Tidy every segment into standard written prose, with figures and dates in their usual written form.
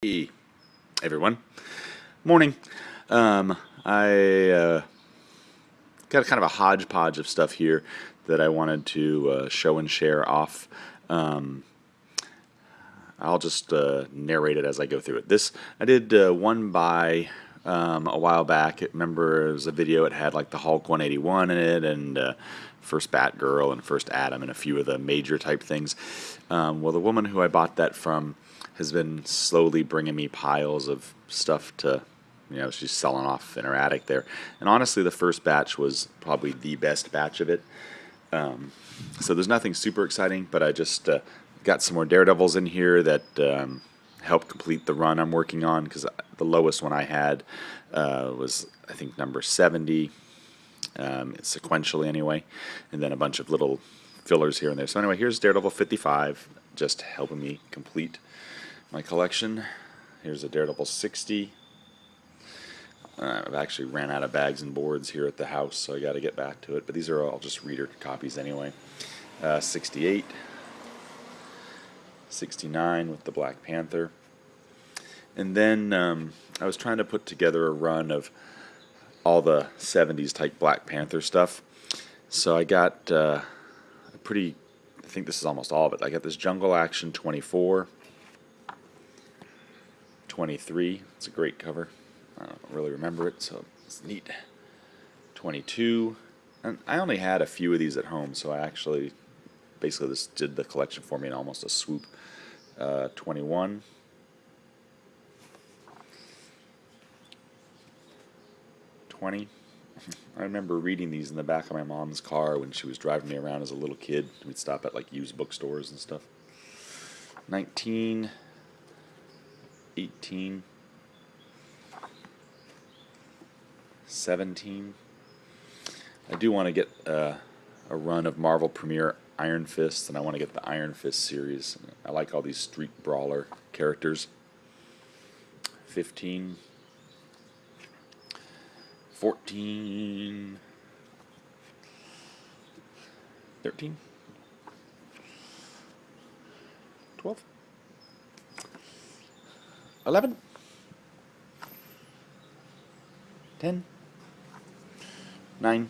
Hey, everyone. Morning. I got kind of a hodgepodge of stuff here that I wanted to show and share off. Um, I'll just narrate it as I go through it. This I did one by a while back. Remember, it was a video. It had like the Hulk 181 in it, and first Batgirl and first Atom, and a few of the major type things. Well, the woman who I bought that from has been slowly bringing me piles of stuff to. She's selling off in her attic there. And honestly, the first batch was probably the best batch of it. So there's nothing super exciting, but I just got some more Daredevils in here that help complete the run I'm working on, because the lowest one I had was, I think, number 70, sequentially anyway, and then a bunch of little fillers here and there. So anyway, here's Daredevil 55, just helping me complete my collection. Here's a Daredevil 60. I've actually ran out of bags and boards here at the house, so I got to get back to it. But these are all just reader copies anyway. 68, 69 with the Black Panther. And then I was trying to put together a run of all the 70s type Black Panther stuff. So I got I think this is almost all of it. I got this Jungle Action 24, 23. It's a great cover. I don't really remember it, so it's neat. 22. And I only had a few of these at home, so I actually basically this did the collection for me in almost a swoop. 21. 20. I remember reading these in the back of my mom's car when she was driving me around as a little kid. We'd stop at like used bookstores and stuff. 19. 18. 17. I do want to get a run of Marvel Premiere Iron Fist, and I want to get the Iron Fist series. I like all these street brawler characters. 15. 14. 13. 12. 11. 10. 9.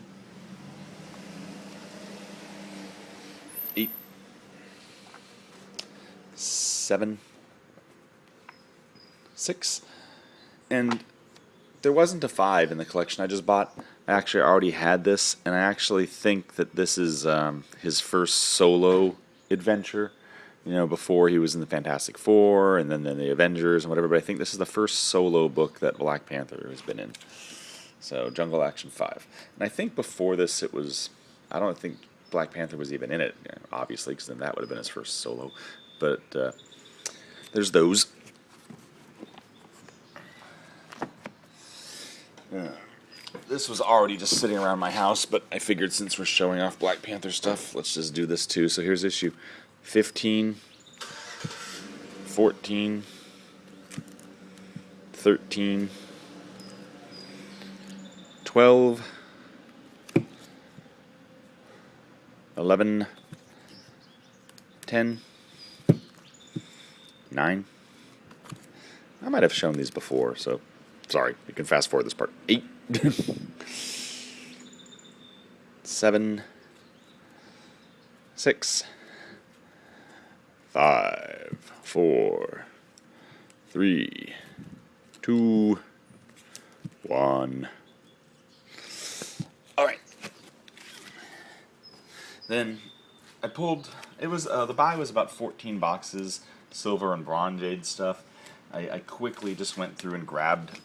8. 7. 6. And there wasn't a 5 in the collection I just bought. I actually already had this, and I actually think that this is his first solo adventure. Before he was in the Fantastic Four, and then the Avengers and whatever, but I think this is the first solo book that Black Panther has been in. So, Jungle Action 5. And I think before this I don't think Black Panther was even in it, obviously, because then that would have been his first solo. But there's those. This was already just sitting around my house, but I figured since we're showing off Black Panther stuff, let's just do this too. So here's issue 15, 14, 13, 12, 11, 10, 9. I might have shown these before, so sorry. You can fast forward this part. 8, 7, 6, 5, 4, 3, 2, 1. Alright. Then I pulled, it was, the buy was about 14 boxes, silver and bronze jade stuff. I quickly just went through and grabbed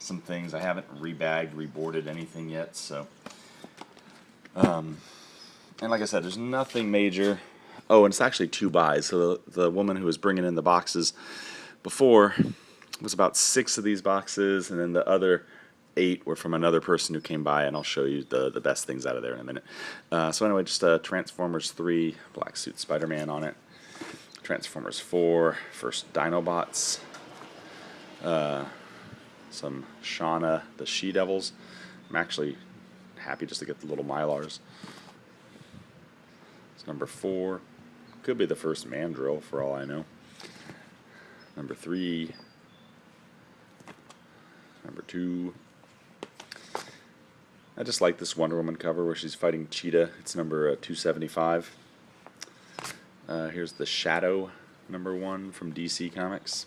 some things. I haven't rebagged, reboarded anything yet, so. And like I said, there's nothing major. Oh, and it's actually 2 buys. So the woman who was bringing in the boxes before was about 6 of these boxes, and then the other 8 were from another person who came by, and I'll show you the best things out of there in a minute. So anyway, just Transformers 3, Black Suit Spider-Man on it. Transformers 4, first Dinobots. Some Shauna, the She-Devils. I'm actually happy just to get the little Mylars. It's number 4. Could be the first Mandrill, for all I know. number 3, number 2. I just like this Wonder Woman cover where she's fighting Cheetah. It's number 275. Here's the Shadow number 1 from DC Comics.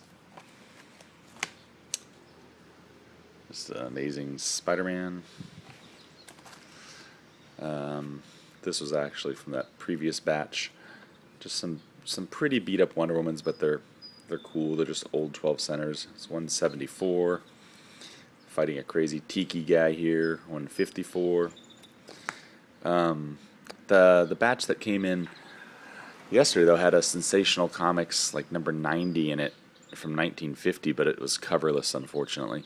This Amazing Spider-Man. This was actually from that previous batch. Just some pretty beat up Wonder Womans, but they're cool. They're just old 12 centers. It's 174. Fighting a crazy Tiki guy here. 154. The batch that came in yesterday though had a Sensational Comics like number 90 in it from 1950, but it was coverless, unfortunately.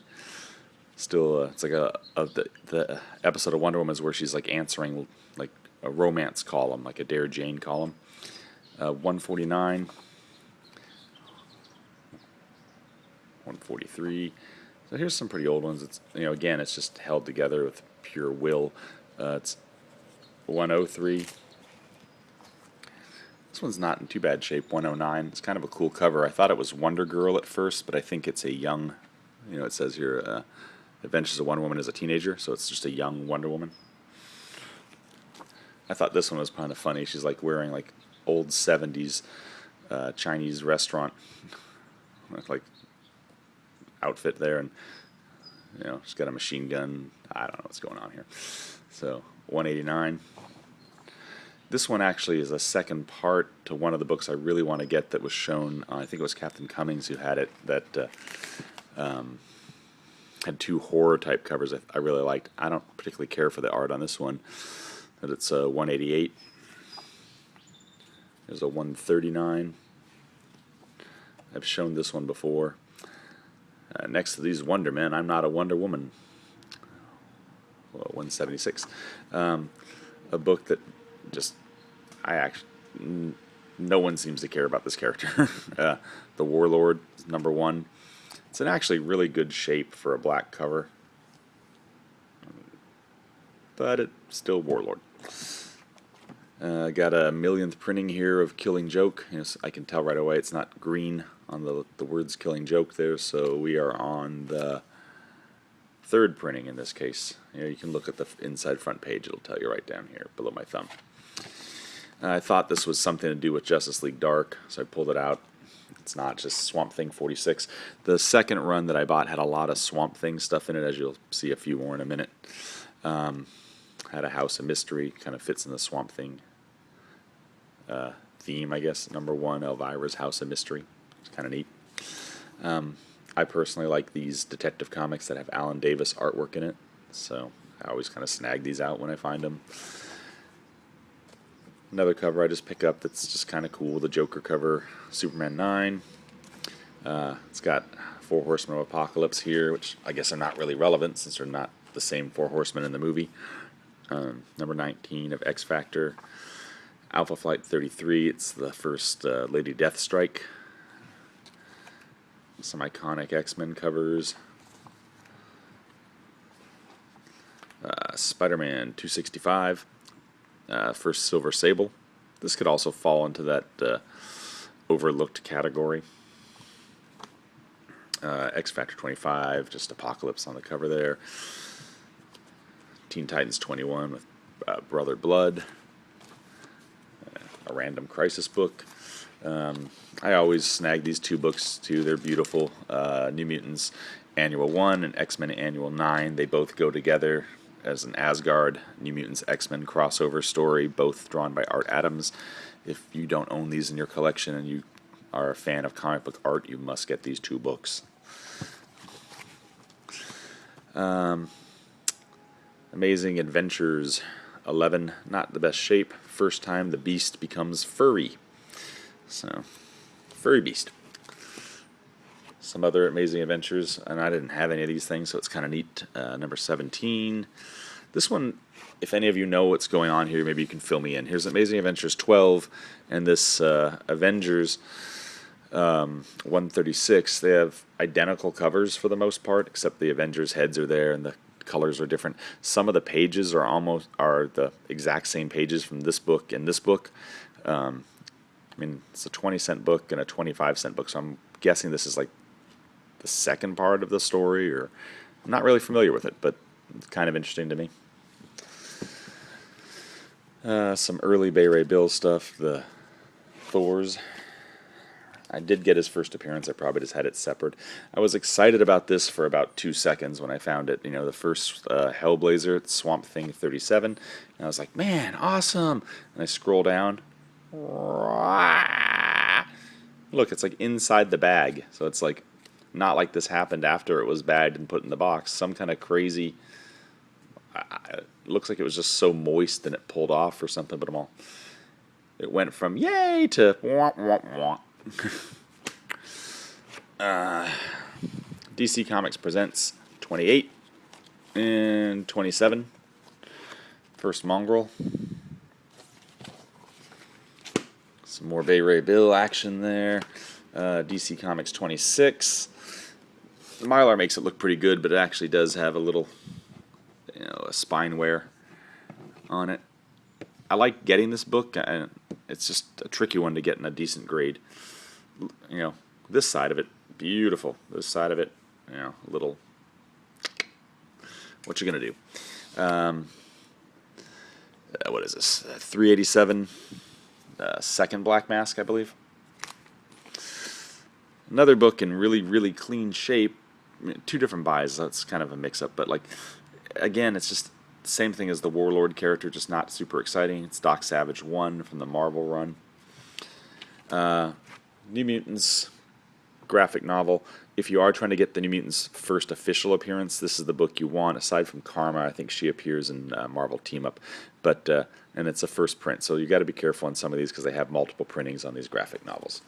Still, it's like the episode of Wonder Woman is where she's like answering like a romance column, like a Dare Jane column. 149, 143. So here's some pretty old ones. It's, again, it's just held together with pure will. It's 103. This one's not in too bad shape. 109. It's kind of a cool cover. I thought it was Wonder Girl at first, but I think it's a young. It says here, Adventures of Wonder Woman as a teenager, so it's just a young Wonder Woman. I thought this one was kind of funny. She's like wearing like old 70s Chinese restaurant like outfit there, and she's got a machine gun. I don't know what's going on here. So 189. This one actually is a second part to one of the books I really want to get that was shown. I think it was Captain Cummings who had it. That had 2 horror type covers I really liked. I don't particularly care for the art on this one, but it's 188. There's a 139. I've shown this one before. Next to these Wonder Men, I'm Not a Wonder Woman. Well, 176. A book that just no one seems to care about this character. The Warlord, number 1. It's in actually really good shape for a black cover, but it's still Warlord. Got a millionth printing here of Killing Joke. I can tell right away it's not green on the words Killing Joke there, so we are on the 3rd printing in this case. You can look at the inside front page. It'll tell you right down here below my thumb. I thought this was something to do with Justice League Dark, so I pulled it out. It's not, just Swamp Thing 46. The second run that I bought had a lot of Swamp Thing stuff in it, as you'll see a few more in a minute. Had a House of Mystery, kind of fits in the Swamp Thing theme, I guess. Number 1, Elvira's House of Mystery. It's kind of neat. I personally like these detective comics that have Alan Davis artwork in it, so I always kind of snag these out when I find them. Another cover I just pick up that's just kind of cool, the Joker cover, Superman 9. It's got 4 Horsemen of Apocalypse here, which I guess are not really relevant since they're not the same 4 Horsemen in the movie. Number 19 of X Factor. Alpha Flight 33, it's the first Lady Deathstrike. Some iconic X-Men covers. Spider-Man 265. First Silver Sable. This could also fall into that overlooked category. X Factor 25, just Apocalypse on the cover there. Teen Titans 21 with Brother Blood. A Random Crisis book. I always snag these 2 books too. They're beautiful. New Mutants Annual 1 and X-Men Annual 9. They both go together as an Asgard New Mutants X-Men crossover story, both drawn by Art Adams. If you don't own these in your collection and you are a fan of comic book art, you must get these 2 books. Amazing Adventures 11, not the best shape. First time the Beast becomes furry. So, Furry Beast. Some other Amazing Adventures, and I didn't have any of these things, so it's kind of neat. Number 17. This one, if any of you know what's going on here, maybe you can fill me in. Here's Amazing Adventures 12, and this Avengers 136. They have identical covers for the most part, except the Avengers heads are there and the colors are different. Some of the pages are the exact same pages from this book and this book. I mean, it's a 20-cent book and a 25-cent book, so I'm guessing this is like the second part of the story, or I'm not really familiar with it, but it's kind of interesting to me. Some early Bay Ray Bill stuff, the Thors. I did get his first appearance. I probably just had it separate. I was excited about this for about 2 seconds when I found it. You know, the first Hellblazer, it's Swamp Thing 37. And I was like, man, awesome. And I scroll down. Look, it's like inside the bag. So it's like not like this happened after it was bagged and put in the box. Some kind of crazy... It looks like it was just so moist and it pulled off or something, but it went from yay to wah, wah, wah. DC Comics presents 28 and 27. First Mongrel. Some more Bay Ray Bill action there. DC Comics 26. The Mylar makes it look pretty good, but it actually does have a little, a spine wear on it. I like getting this book. It's just a tricky one to get in a decent grade. This side of it, beautiful. This side of it, a little. What you gonna do? What is this? 387. Second Black Mask, I believe. Another book in really, really clean shape. Two different buys. That's kind of a mix-up, but again, it's just the same thing as the Warlord character, just not super exciting. It's Doc Savage 1 from the Marvel run. New Mutants graphic novel. If you are trying to get the New Mutants' first official appearance, this is the book you want. Aside from Karma, I think she appears in Marvel Team Up, and it's a first print, so you got to be careful on some of these because they have multiple printings on these graphic novels.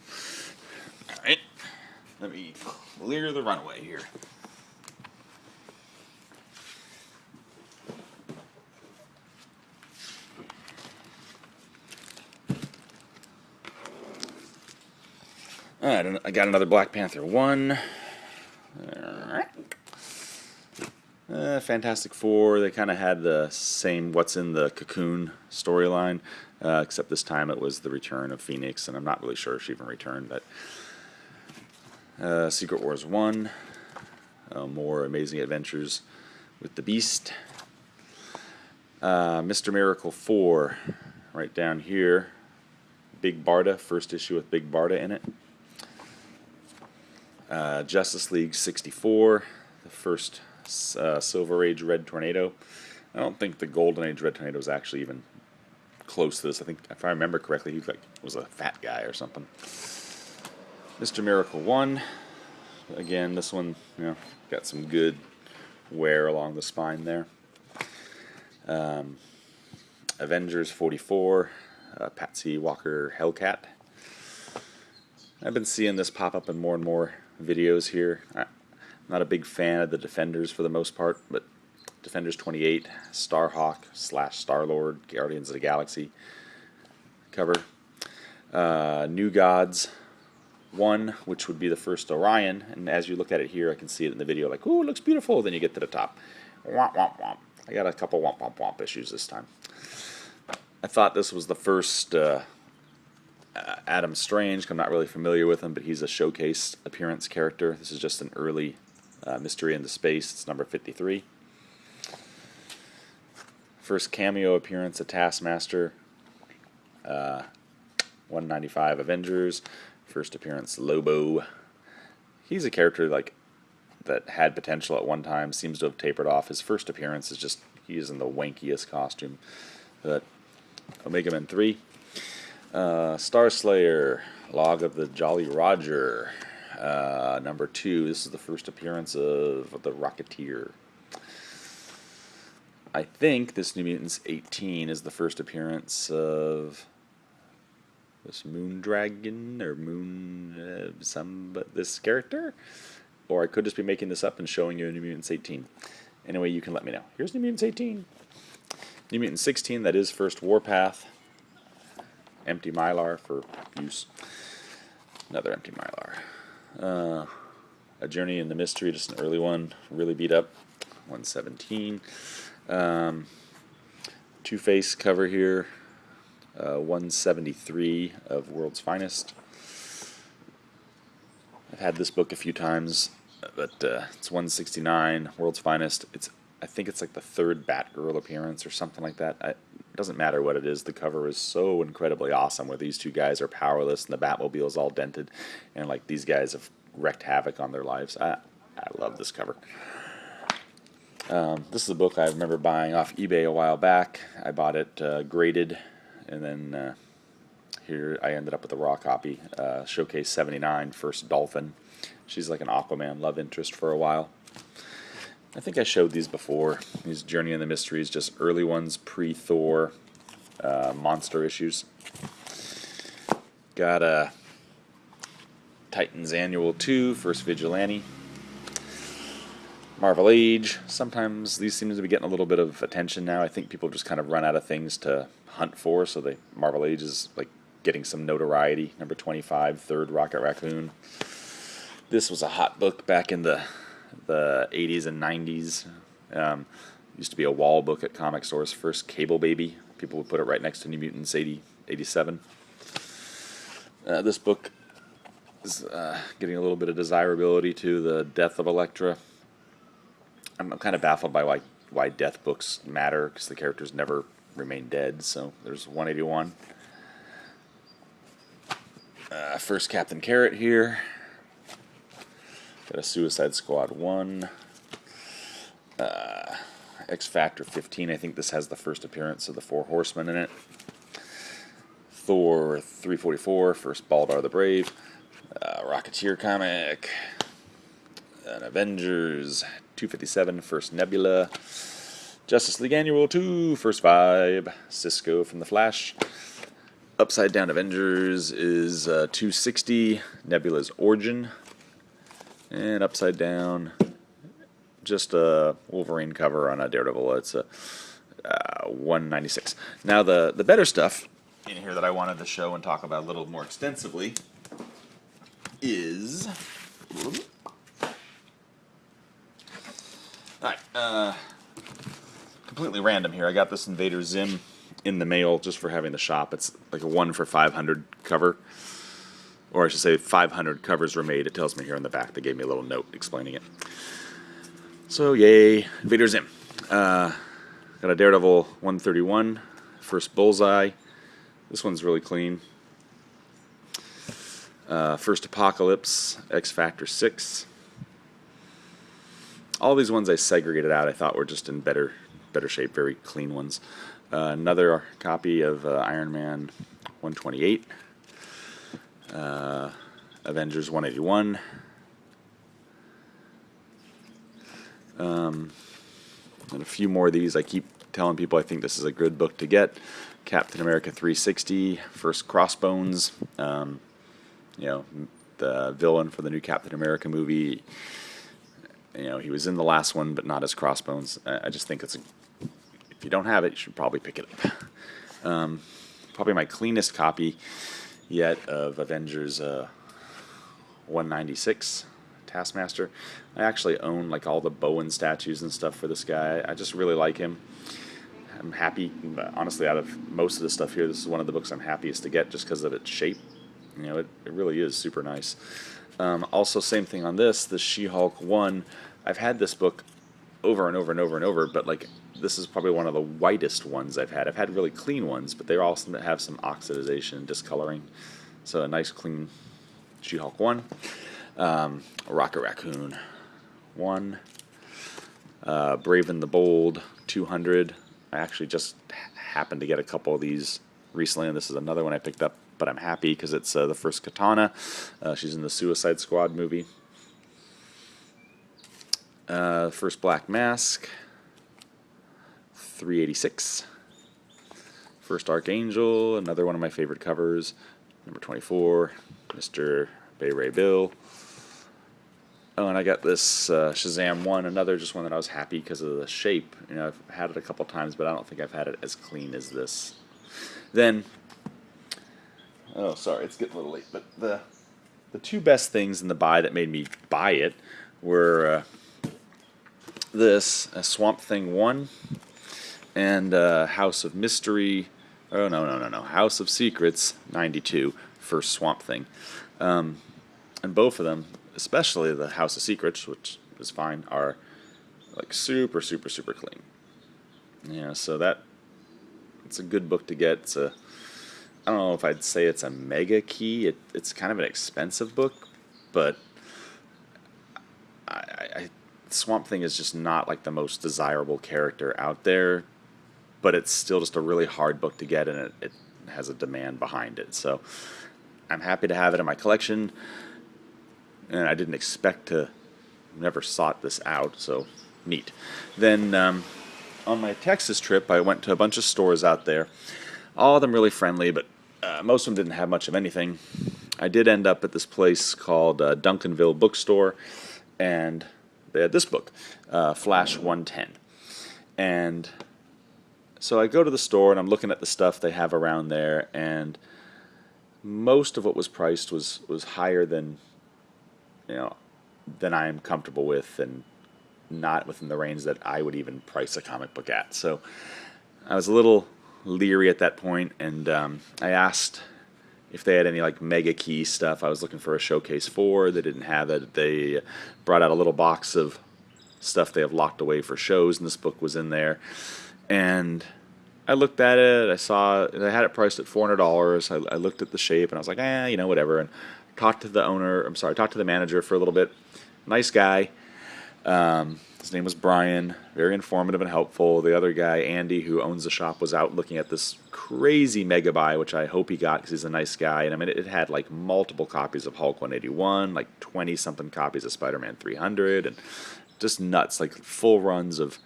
All right, let me clear the runway here. Alright, I got another Black Panther 1. Fantastic Four, they kind of had the same What's in the Cocoon storyline, except this time it was the return of Phoenix, and I'm not really sure if she even returned, but Secret Wars 1, more Amazing Adventures with the Beast. Mr. Miracle 4, right down here. Big Barda, first issue with Big Barda in it. Justice League 64, the first Silver Age Red Tornado. I don't think the Golden Age Red Tornado is actually even close to this. I think, if I remember correctly, he was a fat guy or something. Mr. Miracle 1. Again, this one, got some good wear along the spine there. Avengers 44, Patsy Walker Hellcat. I've been seeing this pop up in more and more videos here. I'm not a big fan of the Defenders for the most part, but Defenders 28, Starhawk / Star-Lord, Guardians of the Galaxy cover. New Gods 1, which would be the first Orion, and as you look at it here, I can see it in the video, like, ooh, it looks beautiful, then you get to the top. Womp, womp, womp. I got a couple womp, womp, womp issues this time. I thought this was the first Adam Strange. I'm not really familiar with him, but he's a showcase appearance character. This is just an early Mystery into Space. It's number 53. First cameo appearance of Taskmaster. 195 Avengers. First appearance Lobo. He's a character that had potential at one time, seems to have tapered off. His first appearance is just, he is in the wankiest costume. But Omega Men 3. Star Slayer, Log of the Jolly Roger, number 2. This is the first appearance of the Rocketeer. I think this New Mutants 18 is the first appearance of this Moondragon or this character, or I could just be making this up and showing you New Mutants 18. Anyway, you can let me know. Here's New Mutants 18. New Mutants 16, that is first Warpath. Empty Mylar for use. Another empty Mylar. A Journey in the Mystery, just an early one, really beat up. 117. Two-Face cover here. 173 of World's Finest. I've had this book a few times, but it's 169, World's Finest. I think it's like the third Batgirl appearance or something like that. It doesn't matter what it is. The cover is so incredibly awesome, where these two guys are powerless and the Batmobile is all dented, and like these guys have wreaked havoc on their lives. I love this cover. This is a book I remember buying off eBay a while back. I bought it graded, and then here I ended up with a raw copy. Showcase 79, First Dolphin. She's like an Aquaman love interest for a while. I think I showed these before. These Journey in the Mysteries, just early ones, pre-Thor monster issues. Got a Titans Annual 2, First Vigilante. Marvel Age. Sometimes these seem to be getting a little bit of attention now. I think people just kind of run out of things to hunt for, so Marvel Age is like getting some notoriety. Number 25, Third Rocket Raccoon. This was a hot book back in the 80s and 90s. Used to be a wall book at comic stores. First Cable Baby. People would put it right next to New Mutants 87. This book is getting a little bit of desirability to the Death of Elektra. I'm kind of baffled by why death books matter, because the characters never remain dead. So there's 181. First Captain Carrot here. Got a Suicide Squad 1. X Factor 15. I think this has the first appearance of the Four Horsemen in it. Thor 344. First Baldar the Brave. Rocketeer comic. An Avengers 257. First Nebula. Justice League Annual 2. First Vibe. Cisco from The Flash. Upside Down Avengers is 260. Nebula's Origin. And Upside Down, just a Wolverine cover on a Daredevil. It's a 196. Now the better stuff in here that I wanted to show and talk about a little more extensively is... Alright, completely random here. I got this Invader Zim in the mail just for having the shop. It's like a 1 for 500 cover. Or I should say 500 covers were made. It tells me here on the back. They gave me a little note explaining it. So, yay. Invader Zim. Got a Daredevil 131. First Bullseye. This one's really clean. First Apocalypse. X Factor 6. All these ones I segregated out I thought were just in better shape. Very clean ones. Another copy of Iron Man 128. Avengers 181. And a few more of these. I keep telling people I think this is a good book to get. Captain America 360, First Crossbones. The villain for the new Captain America movie. He was in the last one, but not as Crossbones. I just think if you don't have it, you should probably pick it up. Probably my cleanest copy yet of Avengers 196, Taskmaster. I actually own like all the Bowen statues and stuff for this guy. I just really like him. I'm happy, honestly, out of most of the stuff here, this is one of the books I'm happiest to get just because of its shape. It really is super nice. Also, same thing on this She-Hulk 1. I've had this book over and over and over and over, but like this is probably one of the whitest ones I've had. I've had really clean ones, but they also have some oxidization and discoloring. So a nice clean She-Hulk 1. Rocket Raccoon 1. Brave and the Bold 200. I actually just happened to get a couple of these recently, and this is another one I picked up, but I'm happy because it's the first Katana. She's in the Suicide Squad movie. First Black Mask 386. First Archangel, another one of my favorite covers. Number 24, Mr. Bay Ray Bill. Oh, and I got this Shazam 1, another just one that I was happy because of the shape. I've had it a couple times, but I don't think I've had it as clean as this. Then, oh, sorry, it's getting a little late, but the two best things in the buy that made me buy it were this, Swamp Thing 1, and House of Mystery, oh, no, House of Secrets 92, first Swamp Thing. And both of them, especially the House of Secrets, which is fine, are like super, super, super clean. Yeah, so it's a good book to get. It's a, I don't know if I'd say it's a mega key. It's kind of an expensive book, but Swamp Thing is just not like the most desirable character out there, but it's still just a really hard book to get, and it has a demand behind it. So I'm happy to have it in my collection, and I didn't expect to, never sought this out, so neat. Then on my Texas trip, I went to a bunch of stores out there, all of them really friendly, but most of them didn't have much of anything. I did end up at this place called Duncanville Bookstore, and they had this book, Flash 110. And so I go to the store, and I'm looking at the stuff they have around there, and most of what was priced was higher than, than I am comfortable with, and not within the range that I would even price a comic book at. So I was a little leery at that point, and I asked if they had any like mega key stuff. I was looking for a Showcase 4. They didn't have it. They brought out a little box of stuff they have locked away for shows, and this book was in there. And I looked at it. I saw they had it priced at $400. I looked at the shape, and I was like, whatever. And talked to talked to the manager for a little bit. Nice guy. His name was Brian, very informative and helpful. The other guy, Andy, who owns the shop, was out looking at this crazy mega buy, which I hope he got because he's a nice guy. And I mean, it had like multiple copies of Hulk 181, like 20-something copies of Spider-Man 300, and just nuts, like full runs of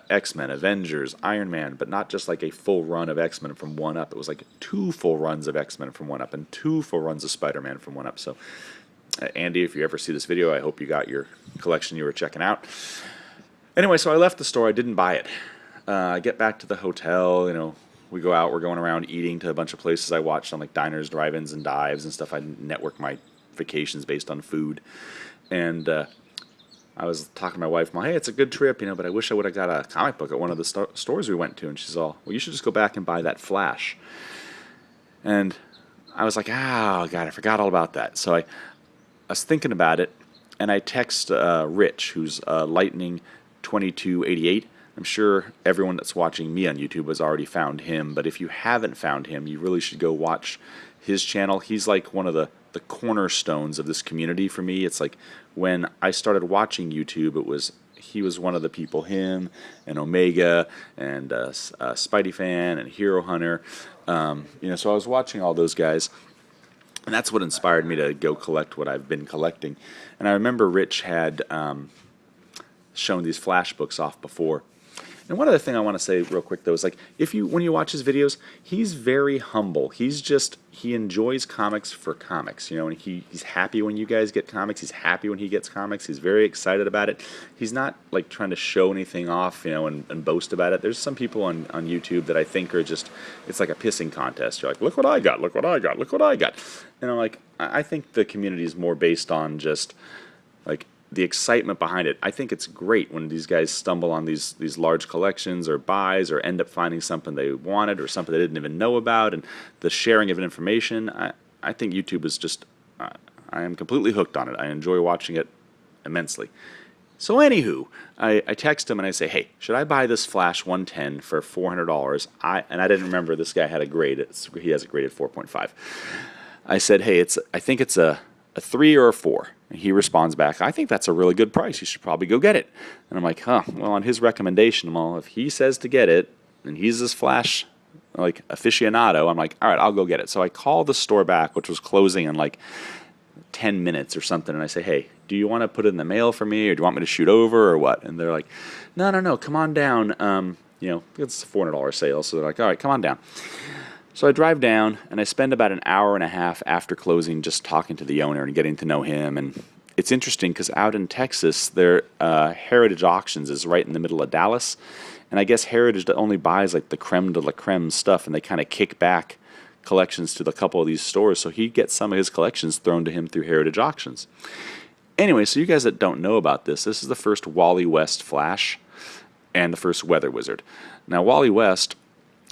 X-Men, Avengers, Iron Man, but not just like a full run of X-Men from 1-Up. It was like 2 full runs of X-Men from 1-Up and 2 full runs of Spider-Man from 1-Up. So Andy, if you ever see this video, I hope you got your collection you were checking out. Anyway, so I left the store. I didn't buy it. I get back to the hotel. We go out. We're going around eating to a bunch of places I watched on like diners, drive-ins, and dives and stuff. I network my vacations based on food. And I was talking to my wife. I'm like, hey, it's a good trip, but I wish I would have got a comic book at one of the stores we went to. And she's all, well, you should just go back and buy that Flash. And I was like, God, I forgot all about that. So I was thinking about it, and I text Rich, who's Lightning 2288. I'm sure everyone that's watching me on YouTube has already found him, but if you haven't found him, you really should go watch his channel. He's like one of the cornerstones of this community for me. It's like when I started watching YouTube, he was one of the people, him and Omega and Spidey Fan and Hero Hunter. So I was watching all those guys. And that's what inspired me to go collect what I've been collecting. And I remember Rich had shown these Flash books off before. And one other thing I want to say real quick, though, is like when you watch his videos, he's very humble. He enjoys comics for comics, and he's happy when you guys get comics. He's happy when he gets comics. He's very excited about it. He's not like trying to show anything off, and boast about it. There's some people on YouTube that I think are just, it's like a pissing contest. You're like, look what I got, look what I got, look what I got. And I'm like, I think the community is more based on just like the excitement behind it. I think it's great when these guys stumble on these large collections or buys or end up finding something they wanted or something they didn't even know about, and the sharing of information. I think YouTube is just, I am completely hooked on it. I enjoy watching it immensely. So anywho, I text him and I say, hey, should I buy this Flash 110 for $400? And I didn't remember this guy had a grade. He has a grade of 4.5. I said, hey, I think it's a 3 or a 4. And he responds back, I think that's a really good price. You should probably go get it. And I'm like, well, on his recommendation, if he says to get it, and he's this Flash like aficionado, I'm like, all right, I'll go get it. So I call the store back, which was closing in like 10 minutes or something, and I say, hey, do you want to put it in the mail for me, or do you want me to shoot over, or what? And they're like, no, come on down. It's a $400 sale, so they're like, all right, come on down. So I drive down, and I spend about an hour and a half after closing just talking to the owner and getting to know him. And it's interesting because out in Texas, their Heritage Auctions is right in the middle of Dallas. And I guess Heritage only buys like the creme de la creme stuff, and they kind of kick back collections to a couple of these stores. So he gets some of his collections thrown to him through Heritage Auctions. Anyway, so you guys that don't know about this is the first Wally West Flash and the first Weather Wizard. Now, Wally West,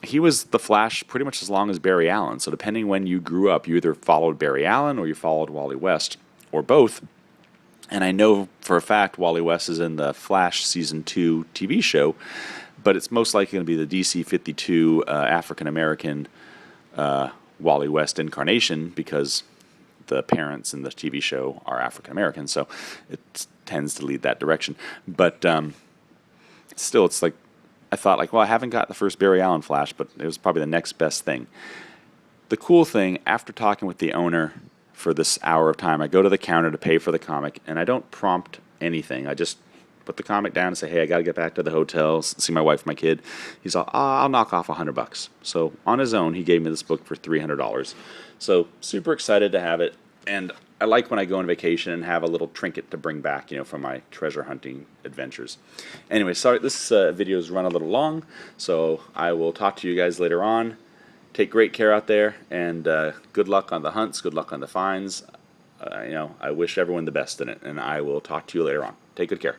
he was the Flash pretty much as long as Barry Allen. So depending when you grew up, you either followed Barry Allen or you followed Wally West, or both. And I know for a fact Wally West is in the Flash Season 2 TV show, but it's most likely going to be the DC-52 African-American Wally West incarnation, because the parents in the TV show are African-American, so it tends to lead that direction. But still, it's like, I thought, like, well, I haven't got the first Barry Allen Flash, but it was probably the next best thing. The cool thing, after talking with the owner for this hour of time, I go to the counter to pay for the comic, and I don't prompt anything. I just put the comic down and say, hey, I got to get back to the hotel, see my wife and my kid. He's all, I'll knock off $100. So on his own, he gave me this book for $300. So super excited to have it. And I like when I go on vacation and have a little trinket to bring back, from my treasure hunting adventures. Anyway, sorry, this video's run a little long, so I will talk to you guys later on. Take great care out there, and good luck on the hunts, good luck on the finds. I wish everyone the best in it, and I will talk to you later on. Take good care.